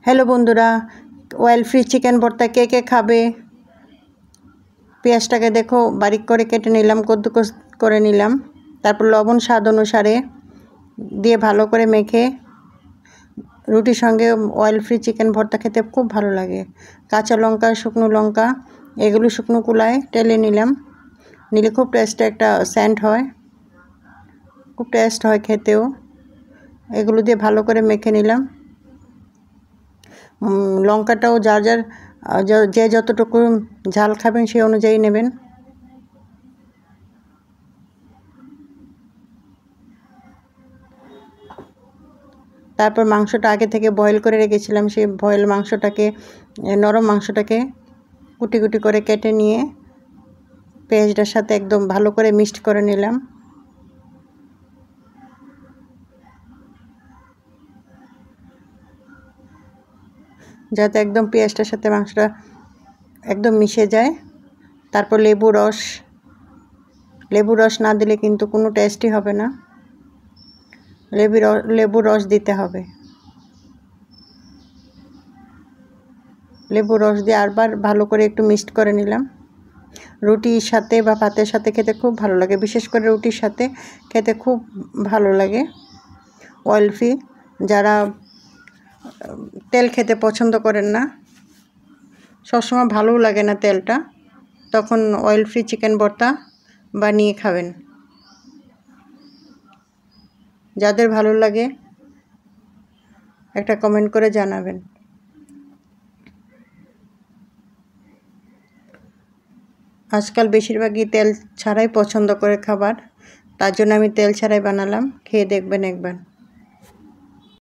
Hello বন্ধুরা, oil free chicken ভর্তা কে কে খাবে? পেঁয়াজটাকে দেখো বারিক করে কেটে নিলাম, কদ্দুকস করে নিলাম। তারপর লবণ স্বাদ অনুসারে দিয়ে ভালো করে মেখে রুটির সঙ্গে অয়েল ফ্রি চিকেন ভর্তা খেতে খুব ভালো লাগে। কাঁচা লঙ্কা, শুকনো লঙ্কা এগুলো শুকনো কুলায় টেলে নিলাম। নিলে খুব টেস্ট একটা সেন্ট হয়, খুব টেস্ট হয় খেতেও। এগুলো দিয়ে ভালো করে মেখে নিলাম। লঙ্কাটাও যার যার যে যতটুকু ঝাল খাবেন সেই অনুযায়ী নেবেন। তারপর মাংসটা আগে থেকে বয়েল করে রেখেছিলাম, সেই বয়েল মাংসটাকে, নরম মাংসটাকে কুটি কুটি করে কেটে নিয়ে পেঁয়াজটার সাথে একদম ভালো করে মিক্সড করে নিলাম। যাতে একদম পেঁয়াজটার সাথে মাংসটা একদম মিশে যায়। তারপর লেবু রস না দিলে কিন্তু কোনো টেস্টই হবে না। লেবু রস দিতে হবে। লেবু রস দিয়ে আরবার ভালো করে একটু মিক্সড করে নিলাম। রুটির সাথে বা ভাতের সাথে খেতে খুব ভালো লাগে, বিশেষ করে রুটির সাথে খেতে খুব ভালো লাগে। অয়েল ফ্রি, যারা তেল খেতে পছন্দ করেন না, সবসময় ভালোও লাগে না তেলটা, তখন অয়েল ফ্রি চিকেন ভর্তা বানিয়ে খাবেন। যাদের ভালো লাগে একটা কমেন্ট করে জানাবেন। আজকাল বেশিরভাগই তেল ছাড়াই পছন্দ করে খাবার, তার জন্য আমি তেল ছাড়াই বানালাম। খেয়ে দেখবেন একবার।